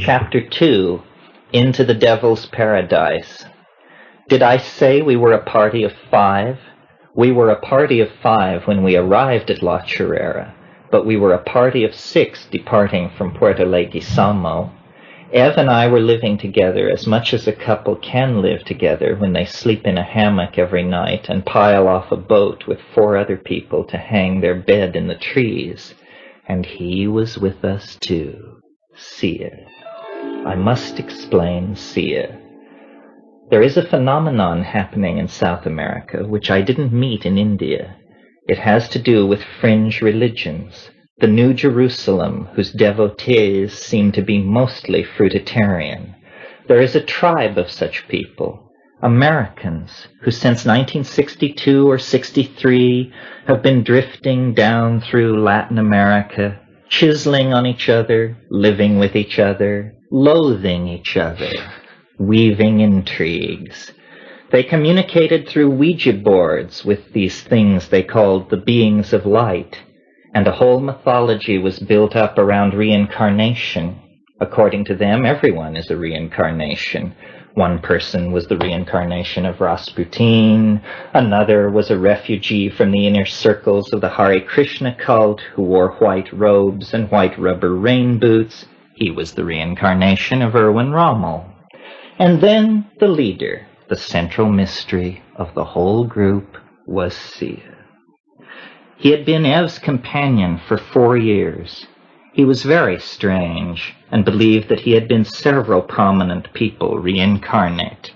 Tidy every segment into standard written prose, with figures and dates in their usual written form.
Chapter 2, Into the Devil's Paradise. Did I say we were a party of 5? We were a party of 5 when we arrived at La Chorrera, but we were a party of 6 departing from Puerto Leguizamo. Ev and I were living together as much as a couple can live together when they sleep in a hammock every night and pile off a boat with 4 other people to hang their bed in the trees. And he was with us too, Sia. I must explain Sia. There is a phenomenon happening in South America which I didn't meet in India. It has to do with fringe religions, the New Jerusalem, whose devotees seem to be mostly fruitarian. There is a tribe of such people, Americans, who since 1962 or 63 have been drifting down through Latin America, chiseling on each other, living with each other, loathing each other, weaving intrigues. They communicated through Ouija boards with these things they called the beings of light, and a whole mythology was built up around reincarnation. According to them, everyone is a reincarnation. One person was the reincarnation of Rasputin, another was a refugee from the inner circles of the Hare Krishna cult who wore white robes and white rubber rain boots. He was the reincarnation of Erwin Rommel. And then the leader, the central mystery of the whole group, was Sia. He had been Ev's companion for 4 years. He was very strange and believed that he had been several prominent people reincarnate.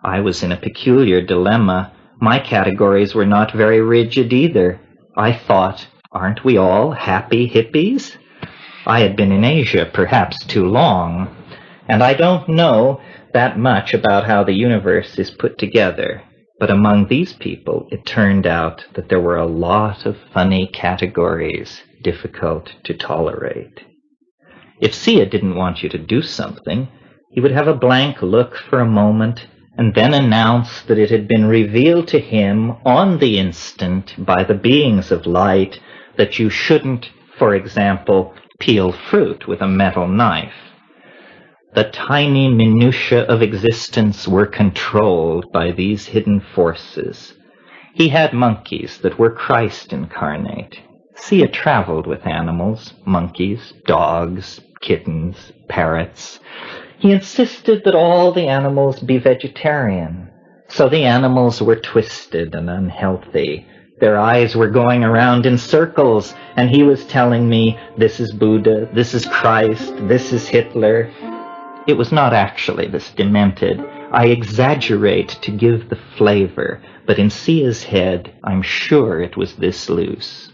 I was in a peculiar dilemma. My categories were not very rigid either. I thought, aren't we all happy hippies? I had been in Asia perhaps too long, and I don't know that much about how the universe is put together. But among these people, it turned out that there were a lot of funny categories difficult to tolerate. If Sia didn't want you to do something, he would have a blank look for a moment and then announce that it had been revealed to him on the instant by the beings of light that you shouldn't, for example, peel fruit with a metal knife. The tiny minutiae of existence were controlled by these hidden forces. He had monkeys that were Christ incarnate. Sia traveled with animals, monkeys, dogs, kittens, parrots. He insisted that all the animals be vegetarian. So the animals were twisted and unhealthy. Their eyes were going around in circles, and he was telling me, this is Buddha, this is Christ, this is Hitler. It was not actually this demented. I exaggerate to give the flavor, but in Sia's head, I'm sure it was this loose.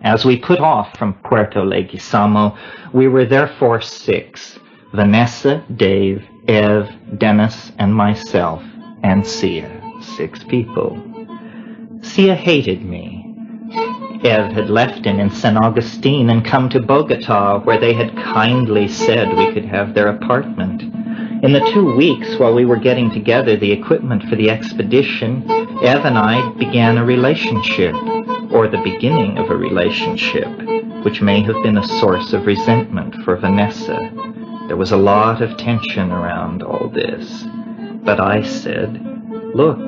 As we put off from Puerto Leguizamo, we were therefore 6, Vanessa, Dave, Ev, Dennis, and myself, and Sia, 6 people. Sia hated me. Ev had left him in San Agustin and come to Bogota, where they had kindly said we could have their apartment. In the 2 weeks while we were getting together the equipment for the expedition, Ev and I began a relationship, or the beginning of a relationship, which may have been a source of resentment for Vanessa. There was a lot of tension around all this. But I said, look,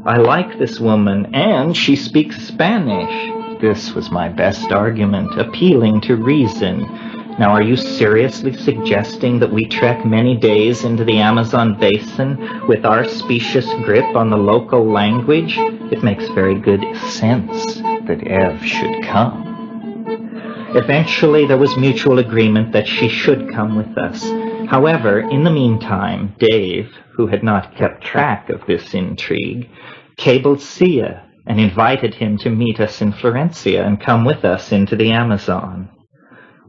I like this woman, and she speaks Spanish. This was my best argument, appealing to reason. Now, are you seriously suggesting that we trek many days into the Amazon basin with our specious grip on the local language? It makes very good sense that Ev should come. Eventually, there was mutual agreement that she should come with us. However, in the meantime, Dave, who had not kept track of this intrigue, cabled Sia and invited him to meet us in Florencia and come with us into the Amazon.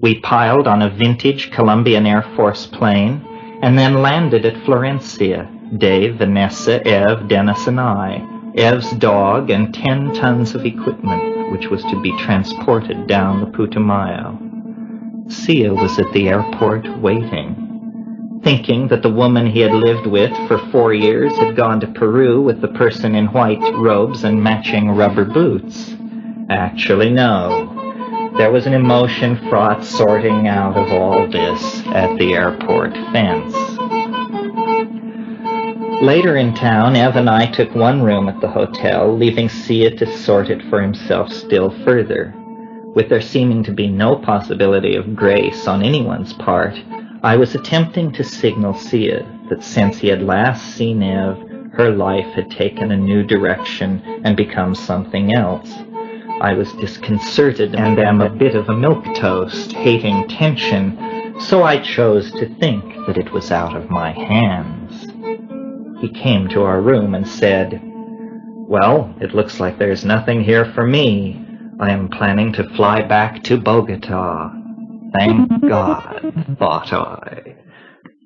We piled on a vintage Colombian Air Force plane and then landed at Florencia, Dave, Vanessa, Ev, Dennis, and I, Ev's dog, and 10 tons of equipment, which was to be transported down the Putumayo. Sia was at the airport waiting, thinking that the woman he had lived with for 4 years had gone to Peru with the person in white robes and matching rubber boots. Actually, no. There was an emotion-fraught sorting out of all this at the airport fence. Later in town, Ev and I took one room at the hotel, leaving Sia to sort it for himself still further. With there seeming to be no possibility of grace on anyone's part, I was attempting to signal Sia that since he had last seen Ev, her life had taken a new direction and become something else. I was disconcerted and am a bit of a milquetoast, hating tension, so I chose to think that it was out of my hands. He came to our room and said, "Well, it looks like there's nothing here for me. I am planning to fly back to Bogota." Thank God, thought I.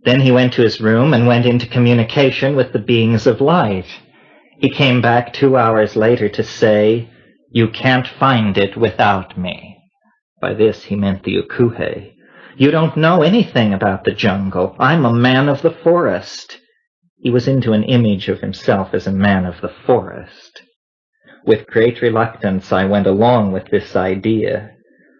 Then he went to his room and went into communication with the beings of light. He came back 2 hours later to say, "You can't find it without me." By this he meant the ukuhe. "You don't know anything about the jungle. I'm a man of the forest." He was into an image of himself as a man of the forest. With great reluctance, I went along with this idea.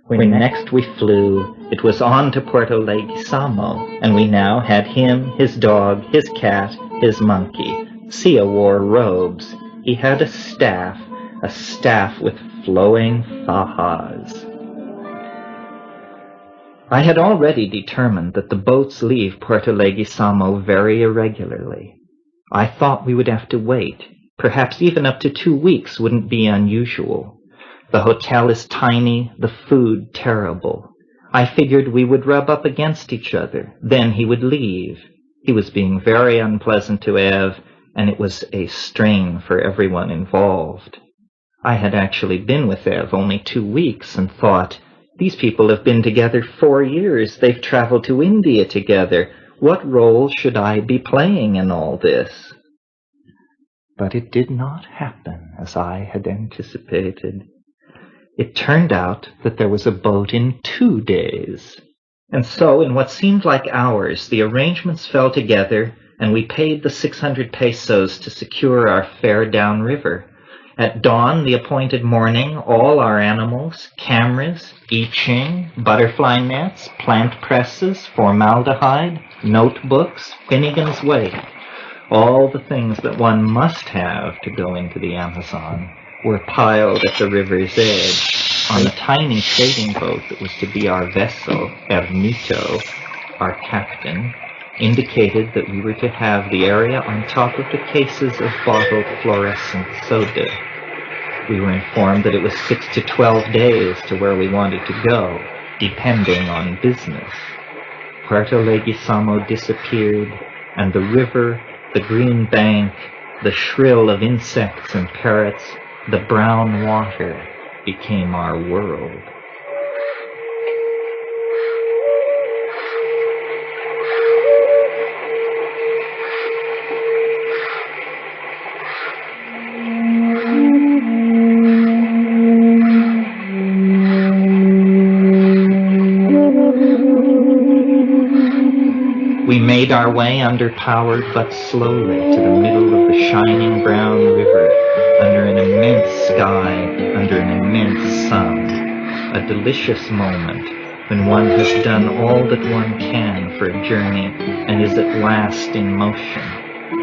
When next we flew, it was on to Puerto Leguizamo, and we now had him, his dog, his cat, his monkey. Sia wore robes. He had a staff with flowing fajas. I had already determined that the boats leave Puerto Leguizamo very irregularly. I thought we would have to wait. Perhaps even up to 2 weeks wouldn't be unusual. The hotel is tiny, the food terrible. I figured we would rub up against each other. Then he would leave. He was being very unpleasant to Ev, and it was a strain for everyone involved. I had actually been with Ev only 2 weeks and thought, these people have been together 4 years. They've traveled to India together. What role should I be playing in all this? But it did not happen as I had anticipated. It turned out that there was a boat in 2 days. And so, in what seemed like hours, the arrangements fell together, and we paid the 600 pesos to secure our fare downriver. At dawn, the appointed morning, all our animals, cameras, I Ching, butterfly nets, plant presses, formaldehyde, notebooks, Finnegan's Wake, all the things that one must have to go into the Amazon, were piled at the river's edge. On the tiny trading boat that was to be our vessel, Ermito, our captain, indicated that we were to have the area on top of the cases of bottled fluorescent soda. We were informed that it was 6 to 12 days to where we wanted to go, depending on business. Puerto Leguizamo disappeared, and the river, the green bank, the shrill of insects and parrots, the brown water became our world. We made our way underpowered but slowly to the middle of the shining brown river, under an immense sky, under an immense sun. A delicious moment when one has done all that one can for a journey and is at last in motion,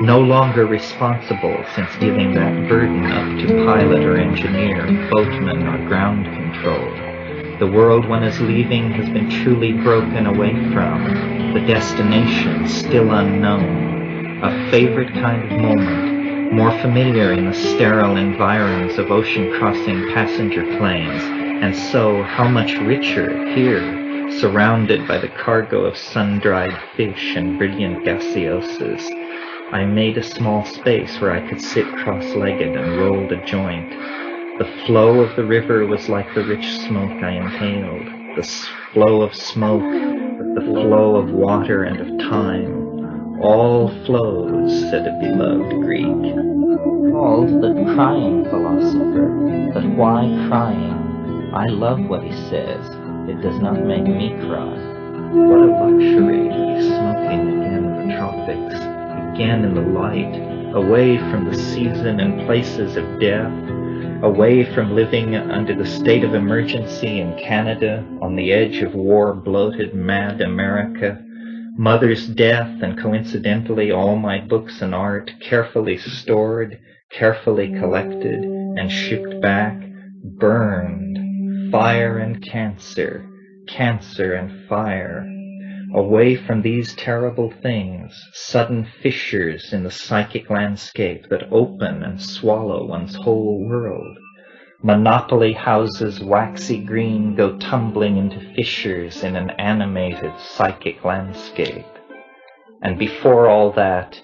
no longer responsible since giving that burden up to pilot or engineer, boatman or ground control. The world one is leaving has been truly broken away from, the destination still unknown, a favorite kind of moment, more familiar in the sterile environs of ocean-crossing passenger planes, and so how much richer here, surrounded by the cargo of sun-dried fish and brilliant gaseosas. I made a small space where I could sit cross-legged and rolled a joint. The flow of the river was like the rich smoke I inhaled. the flow of smoke, the flow of water and of time. All flows, said a beloved Greek. Called the crying philosopher. But why crying? I love what he says. It does not make me cry. What a luxury to be smoking again in the tropics, again in the light, away from the season and places of death, away from living under the state of emergency in Canada, on the edge of war-bloated, mad America, mother's death, and coincidentally all my books and art carefully stored, carefully collected, and shipped back, burned, fire and cancer, cancer and fire. Away from these terrible things, sudden fissures in the psychic landscape that open and swallow one's whole world. Monopoly houses, waxy green, go tumbling into fissures in an animated psychic landscape. And before all that,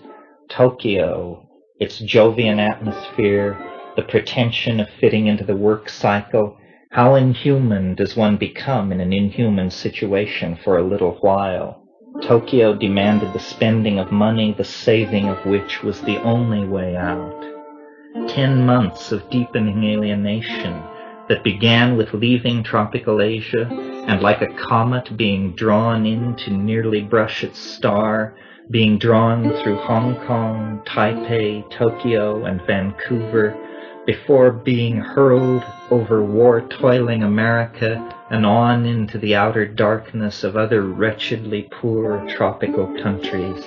Tokyo, its Jovian atmosphere, the pretension of fitting into the work cycle. How inhuman does one become in an inhuman situation for a little while? Tokyo demanded the spending of money, the saving of which was the only way out. 10 months of deepening alienation that began with leaving tropical Asia and like a comet being drawn in to nearly brush its star, being drawn through Hong Kong, Taipei, Tokyo, and Vancouver, before being hurled over war-toiling America and on into the outer darkness of other wretchedly poor tropical countries.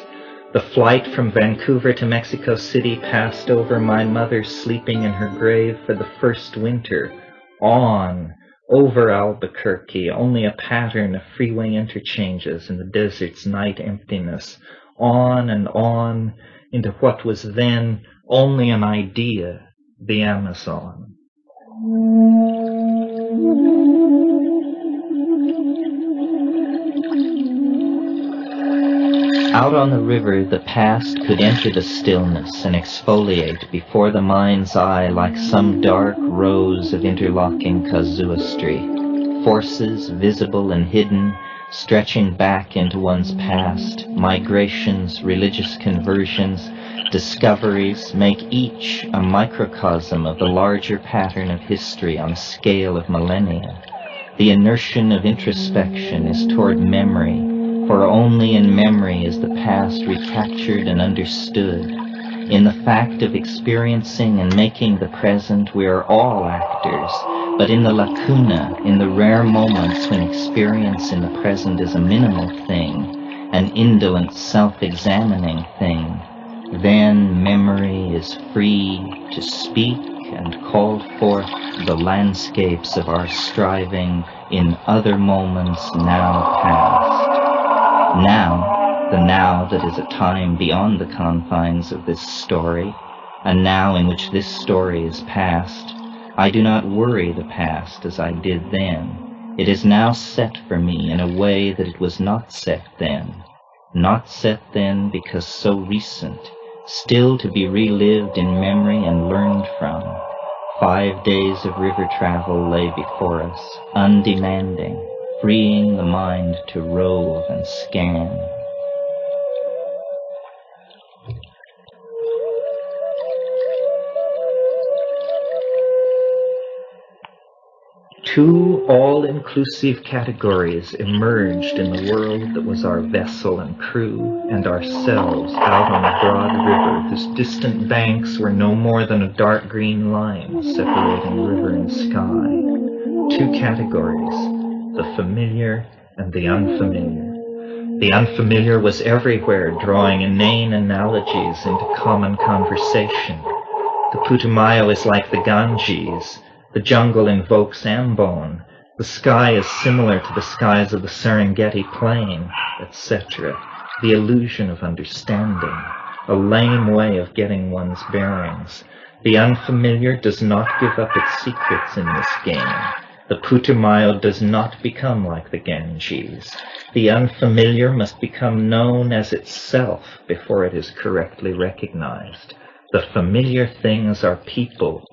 The flight from Vancouver to Mexico City passed over my mother sleeping in her grave for the first winter, on, over Albuquerque, only a pattern of freeway interchanges in the desert's night emptiness, on and on into what was then only an idea, the Amazon. Out on the river, the past could enter the stillness and exfoliate before the mind's eye like some dark rows of interlocking casuistry, forces visible and hidden, stretching back into one's past, migrations, religious conversions, discoveries make each a microcosm of the larger pattern of history on a scale of millennia. The inertia of introspection is toward memory, for only in memory is the past recaptured and understood. In the fact of experiencing and making the present, we are all actors, but in the lacuna, in the rare moments when experience in the present is a minimal thing, an indolent self-examining thing, then memory is free to speak and call forth the landscapes of our striving in other moments now past. Now, the now that is a time beyond the confines of this story, a now in which this story is past, I do not worry the past as I did then. It is now set for me in a way that it was not set then. Not set then because so recent, still to be relived in memory and learned from. 5 days of river travel lay before us, undemanding, freeing the mind to rove and scan. Two all-inclusive categories emerged in the world that was our vessel and crew, and ourselves out on a broad river whose distant banks were no more than a dark green line separating river and sky. Two categories, the familiar and the unfamiliar. The unfamiliar was everywhere, drawing inane analogies into common conversation. The Putumayo is like the Ganges. The jungle invokes Ambon. The sky is similar to the skies of the Serengeti Plain, etc. The illusion of understanding, a lame way of getting one's bearings. The unfamiliar does not give up its secrets in this game. The Putumayo does not become like the Ganges. The unfamiliar must become known as itself before it is correctly recognized. The familiar things are people.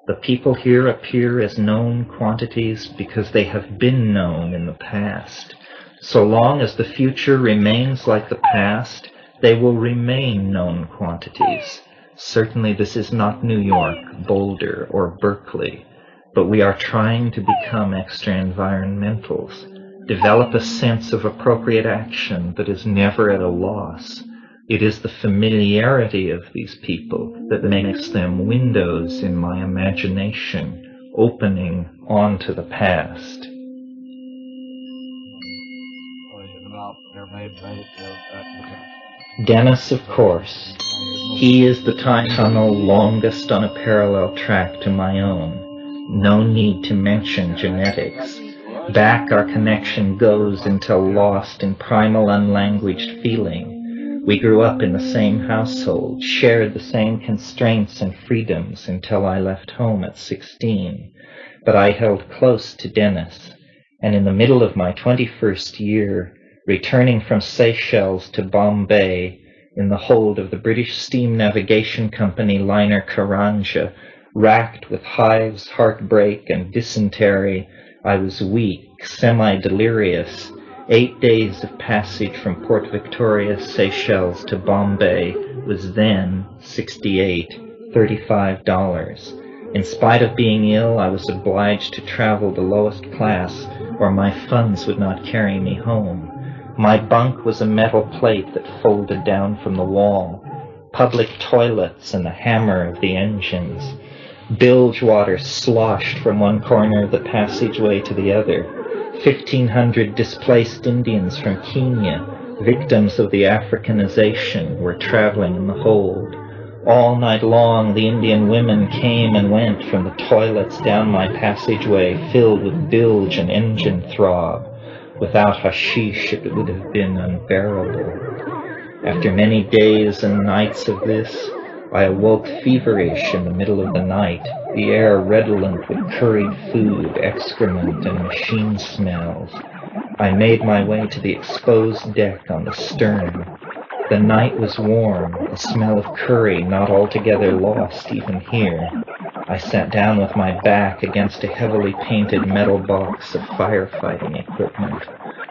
The people here appear as known quantities because they have been known in the past. So long as the future remains like the past, they will remain known quantities. Certainly this is not New York, Boulder, or Berkeley, but we are trying to become extra-environmentals, develop a sense of appropriate action that is never at a loss. It is the familiarity of these people that makes them windows in my imagination, opening onto the past. Dennis, of course. He is the time tunnel longest on a parallel track to my own. No need to mention genetics. Back our connection goes until lost in primal unlanguaged feeling. We grew up in the same household, shared the same constraints and freedoms until I left home at 16. But I held close to Dennis, and in the middle of my 21st year, returning from Seychelles to Bombay, in the hold of the British Steam Navigation Company liner Karanja, racked with hives, heartbreak, and dysentery, I was weak, semi-delirious. 8 days of passage from Port Victoria, Seychelles to Bombay was then $68, $35. In spite of being ill, I was obliged to travel the lowest class, or my funds would not carry me home. My bunk was a metal plate that folded down from the wall. Public toilets and the hammer of the engines. Bilge water sloshed from one corner of the passageway to the other. 1,500 displaced Indians from Kenya, victims of the Africanization, were traveling in the hold. All night long, the Indian women came and went from the toilets down my passageway, filled with bilge and engine throb. Without hashish, it would have been unbearable. After many days and nights of this, I awoke feverish in the middle of the night, the air redolent with curried food, excrement, and machine smells. I made my way to the exposed deck on the stern. The night was warm, the smell of curry not altogether lost even here. I sat down with my back against a heavily painted metal box of firefighting equipment.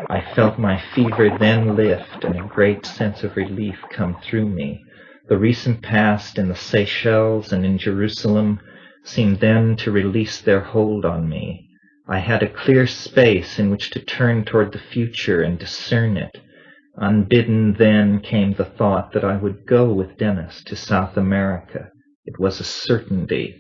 I felt my fever then lift and a great sense of relief come through me. The recent past in the Seychelles and in Jerusalem seemed then to release their hold on me. I had a clear space in which to turn toward the future and discern it. Unbidden then came the thought that I would go with Dennis to South America. It was a certainty.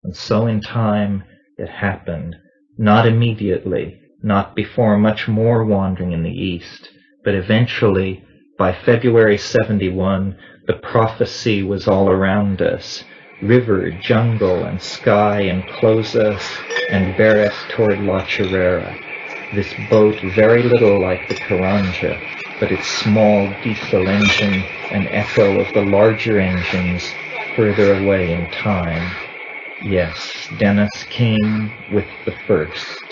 And so in time it happened. Not immediately, not before much more wandering in the East, but eventually, by February 71, the prophecy was all around us. River, jungle, and sky enclose us and bear us toward La Chirera. This boat very little like the Karanja, but its small diesel engine an echo of the larger engines further away in time. Yes, Dennis came with the first.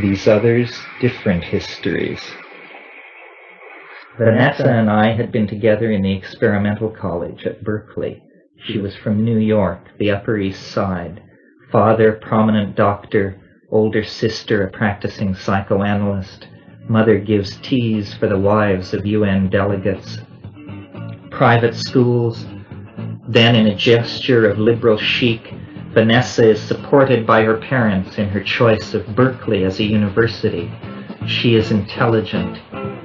These others, different histories. Vanessa and I had been together in the experimental college at Berkeley. She was from New York, the Upper East Side. Father, prominent doctor. Older sister, a practicing psychoanalyst. Mother gives teas for the wives of UN delegates. Private schools. Then, in a gesture of liberal chic, Vanessa is supported by her parents in her choice of Berkeley as a university. She is intelligent,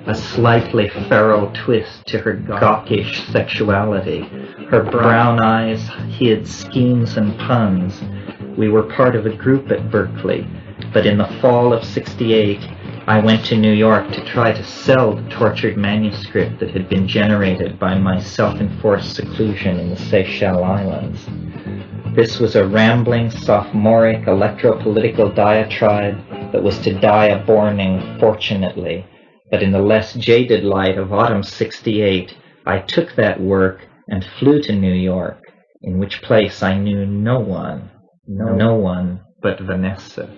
a slightly feral twist to her gawkish sexuality. Her brown eyes hid schemes and puns. We were part of a group at Berkeley, but in the fall of '68, I went to New York to try to sell the tortured manuscript that had been generated by my self-enforced seclusion in the Seychelles Islands. This was a rambling, sophomoric, electro-political diatribe that was to die a borning, fortunately. But in the less jaded light of autumn '68, I took that work and flew to New York, in which place I knew no one but Vanessa.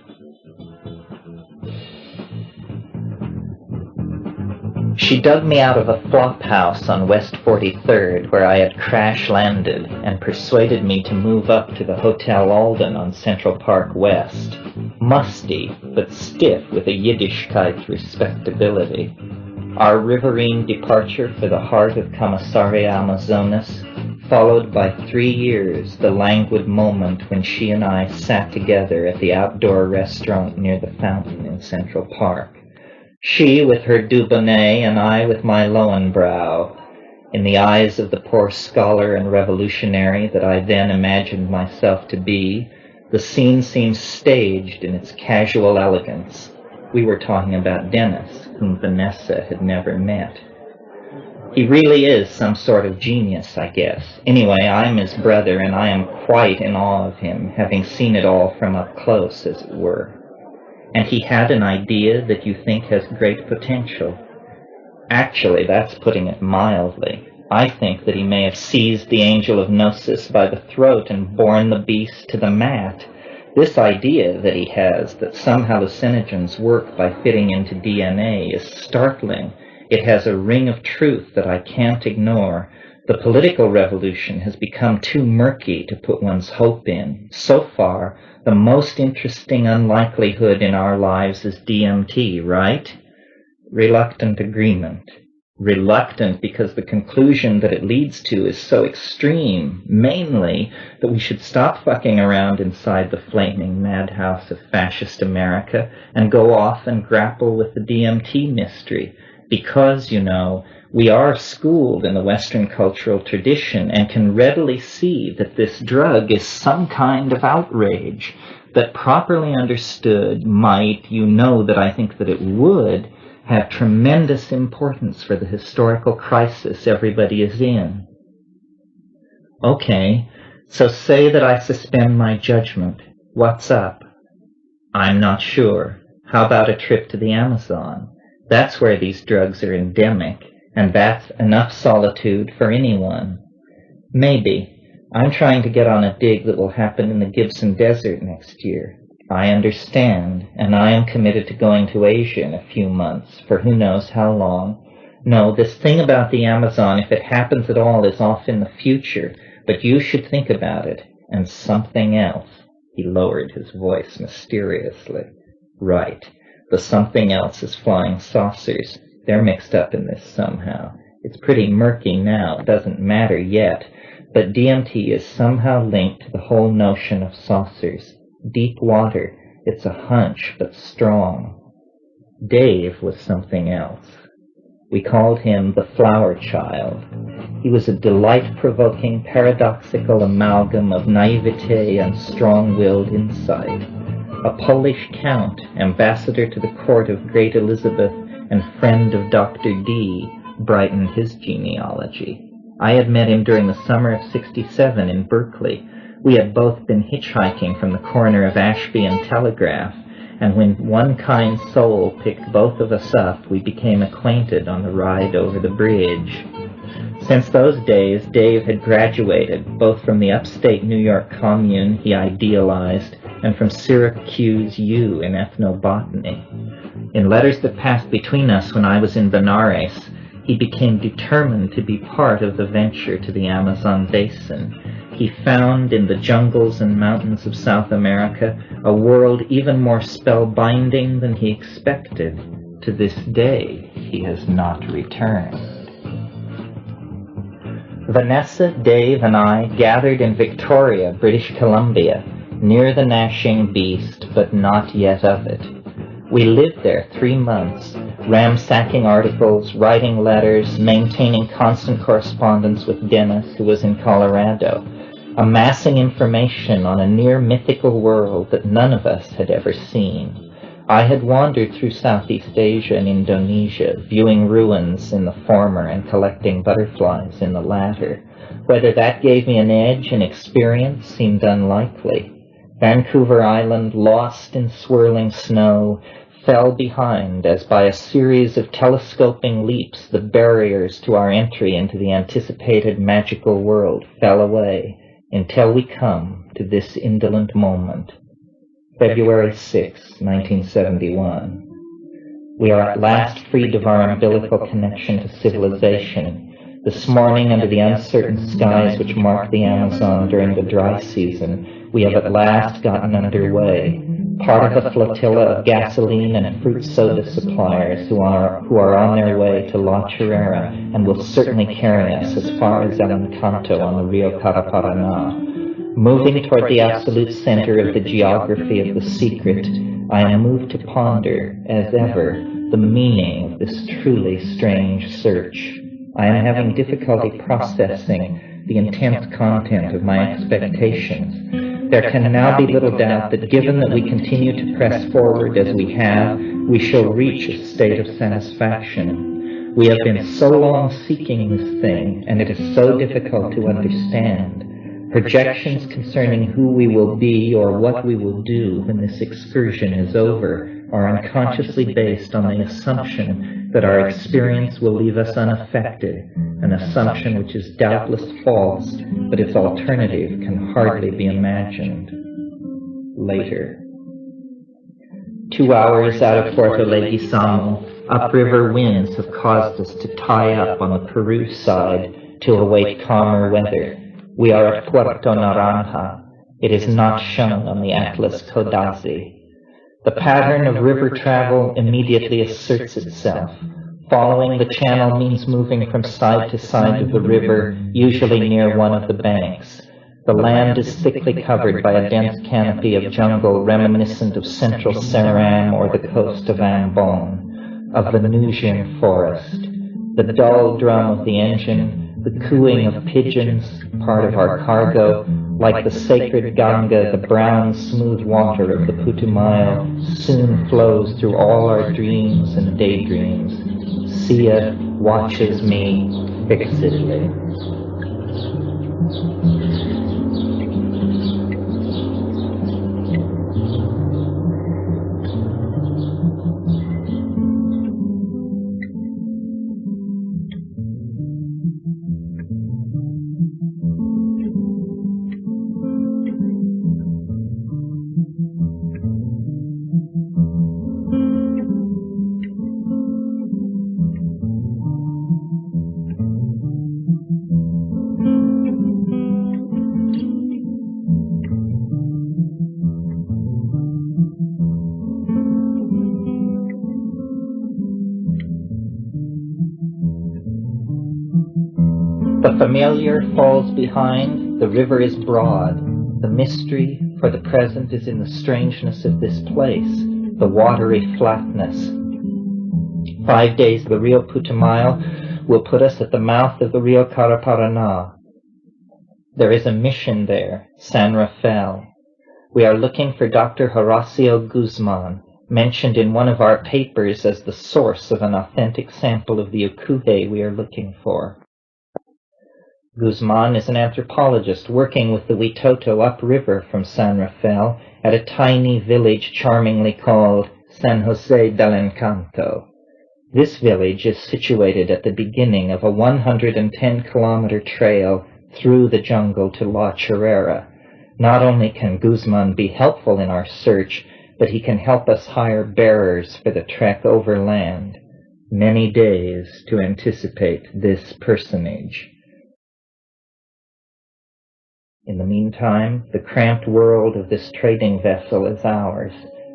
She dug me out of a flop house on West 43rd where I had crash-landed and persuaded me to move up to the Hotel Alden on Central Park West. Musty, but stiff with a Yiddishkeit respectability. Our riverine departure for the heart of Comissaria Amazonas, followed by 3 years, the languid moment when she and I sat together at the outdoor restaurant near the fountain in Central Park. She with her Dubonnet and I with my Lowenbrow. In the eyes of the poor scholar and revolutionary that I then imagined myself to be, the scene seemed staged in its casual elegance. We were talking about Dennis, whom Vanessa had never met. He really is some sort of genius, I guess. Anyway, I'm his brother, and I am quite in awe of him, having seen it all from up close, as it were. And he had an idea that you think has great potential. Actually, that's putting it mildly. I think that he may have seized the angel of Gnosis by the throat and borne the beast to the mat. This idea that he has, that some hallucinogens work by fitting into DNA, is startling. It has a ring of truth that I can't ignore. The political revolution has become too murky to put one's hope in. So far, the most interesting unlikelihood in our lives is DMT, right? Reluctant agreement. Reluctant because the conclusion that it leads to is so extreme, mainly that we should stop fucking around inside the flaming madhouse of fascist America and go off and grapple with the DMT mystery. Because, you know, we are schooled in the Western cultural tradition and can readily see that this drug is some kind of outrage that properly understood might, you know that I think that it would, have tremendous importance for the historical crisis everybody is in. Okay, so say that I suspend my judgment. What's up? I'm not sure. How about a trip to the Amazon? That's where these drugs are endemic, and that's enough solitude for anyone. Maybe. I'm trying to get on a dig that will happen in the Gibson Desert next year. I understand, and I am committed to going to Asia in a few months, for who knows how long. No, this thing about the Amazon, if it happens at all, is off in the future, but you should think about it, and something else. He lowered his voice mysteriously. Right. The something else is flying saucers. They're mixed up in this somehow. It's pretty murky now, it doesn't matter yet, but DMT is somehow linked to the whole notion of saucers. Deep water, it's a hunch, but strong. Dave was something else. We called him the Flower Child. He was a delight-provoking, paradoxical amalgam of naivete and strong-willed insight. A Polish count, ambassador to the court of Great Elizabeth, and friend of Dr. D, brightened his genealogy. I had met him during the summer of '67 in Berkeley. We had both been hitchhiking from the corner of Ashby and Telegraph, and when one kind soul picked both of us up, we became acquainted on the ride over the bridge. Since those days, Dave had graduated, both from the upstate New York commune he idealized and from Syracuse U in ethnobotany. In letters that passed between us when I was in Benares, he became determined to be part of the venture to the Amazon basin. He found in the jungles and mountains of South America a world even more spellbinding than he expected. To this day, he has not returned. Vanessa, Dave, and I gathered in Victoria, British Columbia, near the gnashing beast, but not yet of it. We lived there 3 months, ransacking articles, writing letters, maintaining constant correspondence with Dennis, who was in Colorado, amassing information on a near-mythical world that none of us had ever seen. I had wandered through Southeast Asia and Indonesia, viewing ruins in the former and collecting butterflies in the latter. Whether that gave me an edge in experience seemed unlikely. Vancouver Island, lost in swirling snow, fell behind as by a series of telescoping leaps the barriers to our entry into the anticipated magical world fell away, until we come to this indolent moment. February 6, 1971. We are at last freed of our umbilical connection to civilization. This morning, under the uncertain skies which mark the Amazon during the dry season, we have at last gotten underway. Part of a flotilla of gasoline and fruit soda suppliers who are on their way to La Chorrera and will certainly carry us as far as El Encanto on the Rio Caraparaná. Moving toward the absolute center of the geography of the secret, I am moved to ponder, as ever, the meaning of this truly strange search. I am having difficulty processing the intense content of my expectations. There can now be little doubt that given that we continue to press forward as we have, we shall reach a state of satisfaction. We have been so long seeking this thing, and it is so difficult to understand. Projections concerning who we will be or what we will do when this excursion is over are unconsciously based on the assumption that our experience will leave us unaffected, an assumption which is doubtless false, but its alternative can hardly be imagined. Later. 2 hours out of Puerto Leguizamo, upriver winds have caused us to tie up on the Peru side to await calmer weather. We are at Puerto Naranja. It is not shown on the Atlas Codazzi. The pattern of river travel immediately asserts itself. Following the channel means moving from side to side of the river, usually near one of the banks. The land is thickly covered by a dense canopy of jungle reminiscent of central Ceram or the coast of Ambon, of Venusian forest. The dull drum of the engine, the cooing of pigeons, part of our cargo, like the sacred Ganga, the brown, smooth water of the Putumayo, soon flows through all our dreams and daydreams. Sia watches me fixedly. The familiar falls behind, the river is broad. The mystery, for the present, is in the strangeness of this place, the watery flatness. 5 days the Rio Putumayo will put us at the mouth of the Rio Caraparaná. There is a mission there, San Rafael. We are looking for Dr. Horacio Guzman, mentioned in one of our papers as the source of an authentic sample of the ukuhe we are looking for. Guzman is an anthropologist working with the Witoto upriver from San Rafael at a tiny village charmingly called San José del Encanto. This village is situated at the beginning of a 110-kilometer trail through the jungle to La Chorrera. Not only can Guzman be helpful in our search, but he can help us hire bearers for the trek overland. Many days to anticipate this personage. In the meantime, the cramped world of this trading vessel is ours,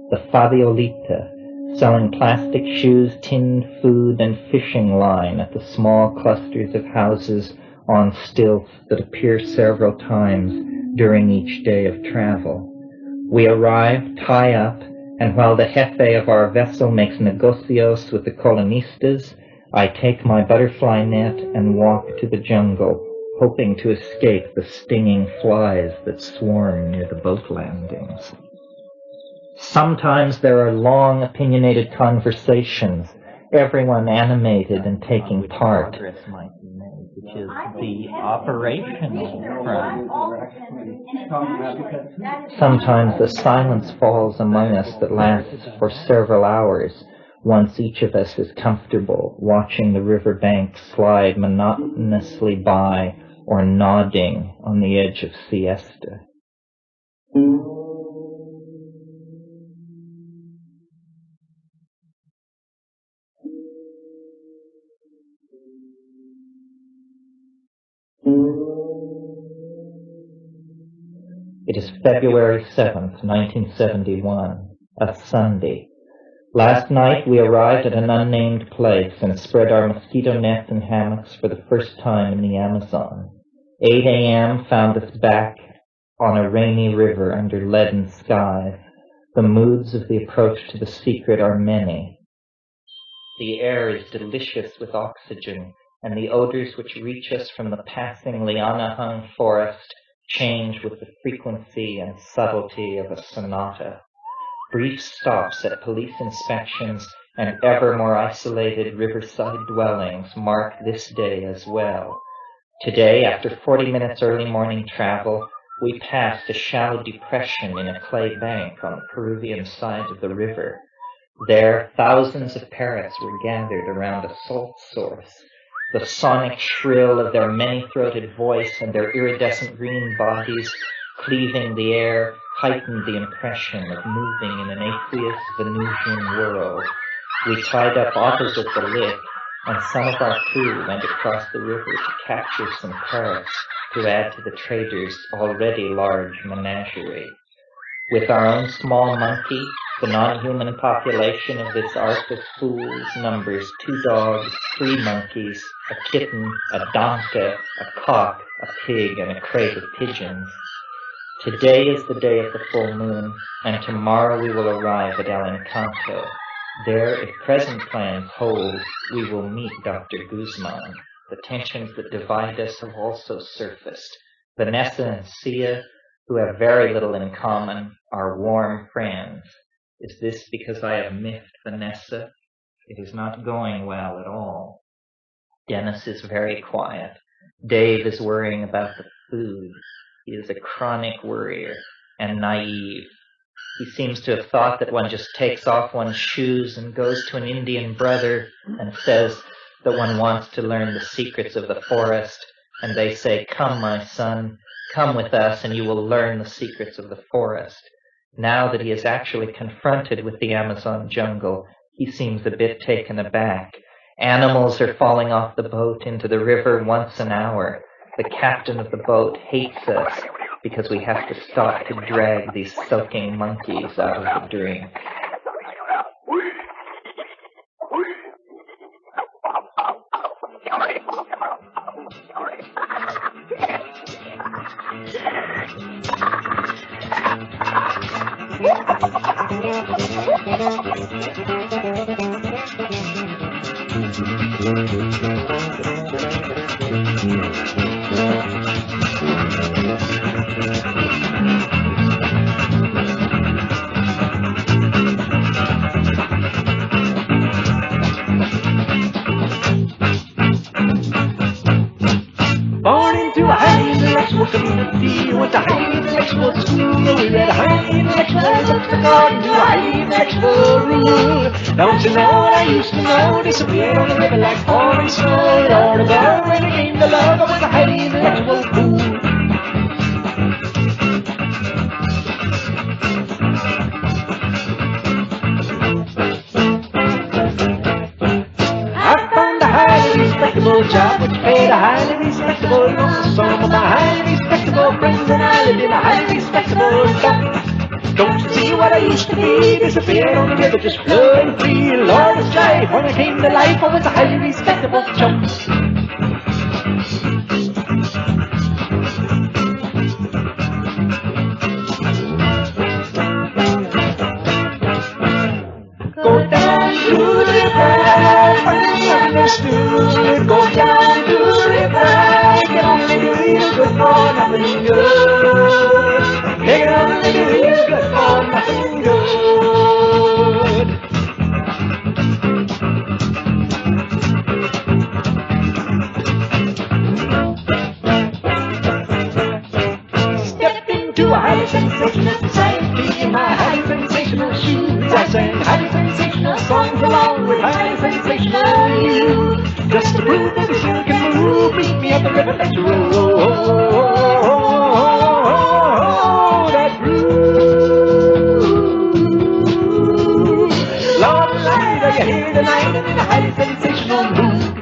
the Fabiolita, selling plastic shoes, tinned food, and fishing line at the small clusters of houses on stilts that appear several times during each day of travel. We arrive, tie up, and while the jefe of our vessel makes negocios with the colonistas, I take my butterfly net and walk to the jungle, hoping to escape the stinging flies that swarm near the boat landings. Sometimes there are long, opinionated conversations, everyone animated and taking part, which is the operational front. Sometimes the silence falls among us that lasts for several hours, once each of us is comfortable watching the riverbank slide monotonously by or nodding on the edge of siesta. It is February 7th, 1971, a Sunday. Last night we arrived at an unnamed place and spread our mosquito nets and hammocks for the first time in the Amazon. 8 a.m. found us back on a rainy river under leaden skies. The moods of the approach to the secret are many. The air is delicious with oxygen, and the odors which reach us from the passing liana-hung forest change with the frequency and subtlety of a sonata. Brief stops at police inspections and ever more isolated riverside dwellings mark this day as well. Today, after 40 minutes early morning travel, we passed a shallow depression in a clay bank on the Peruvian side of the river. There, thousands of parrots were gathered around a salt source. The sonic shrill of their many-throated voice and their iridescent green bodies cleaving the air heightened the impression of moving in an aqueous Venusian world. We tied up opposite the lick, and some of our crew went across the river to capture some parrots to add to the traders' already large menagerie. With our own small monkey, the non-human population of this ark of fools numbers 2 dogs, 3 monkeys, a kitten, a donkey, a cock, a pig, and a crate of pigeons. Today is the day of the full moon, and tomorrow we will arrive at El Encanto. There, if present plans hold, we will meet Dr. Guzman. The tensions that divide us have also surfaced. Vanessa and Sia, who have very little in common, are warm friends. Is this because I have miffed Vanessa? It is not going well at all. Dennis is very quiet. Dave is worrying about the food. He is a chronic worrier and naive. He seems to have thought that one just takes off one's shoes and goes to an Indian brother and says that one wants to learn the secrets of the forest, and they say, "Come, my son, come with us and you will learn the secrets of the forest." Now that he is actually confronted with the Amazon jungle, he seems a bit taken aback. Animals are falling off the boat into the river once an hour. The captain of the boat hates us because we have to stop to drag these soaking monkeys out of the drink. Born into a highly intellectual community, went to highly intellectual school. We read highly intellectual books according to a highly intellectual rule. Don't you know what I used to know? Disappeared on the river like falling snow. All ago when it came to love, I was a highly intellectual fool. I found a highly respectable job which paid a highly respectable loan. Some of my highly respectable friends and I lived in a highly respectable dump. Don't you see what I used to be? Disappeared on the river, just flowing free. Lord of strife, when I came to life, I was a highly respectable chump. Go down to the river, finally understood. Go down to the river, it can only do you good for nothing good. It can only do you good for nothing good. Step into a highly sensational society in my highly sensational shoes. I sang highly sensational songs along with highly sensational you. Just to prove that the still can move, meet me at the river, let's roll. That groove. Lord alive, are you here tonight and in a highly sensational mood?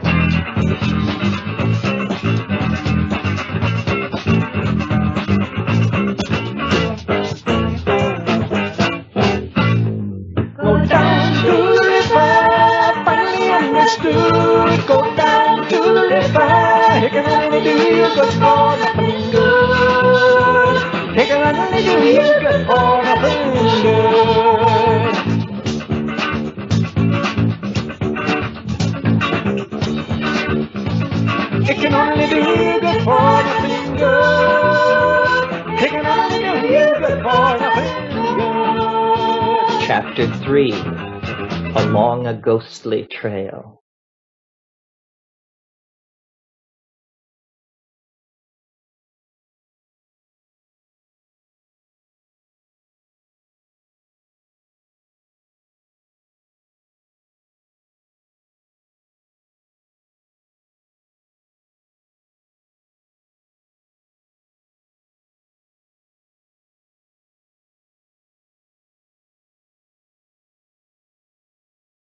It can only do you good for nothing good. It can only do you good for nothing good. Chapter 3. Along a Ghostly Trail.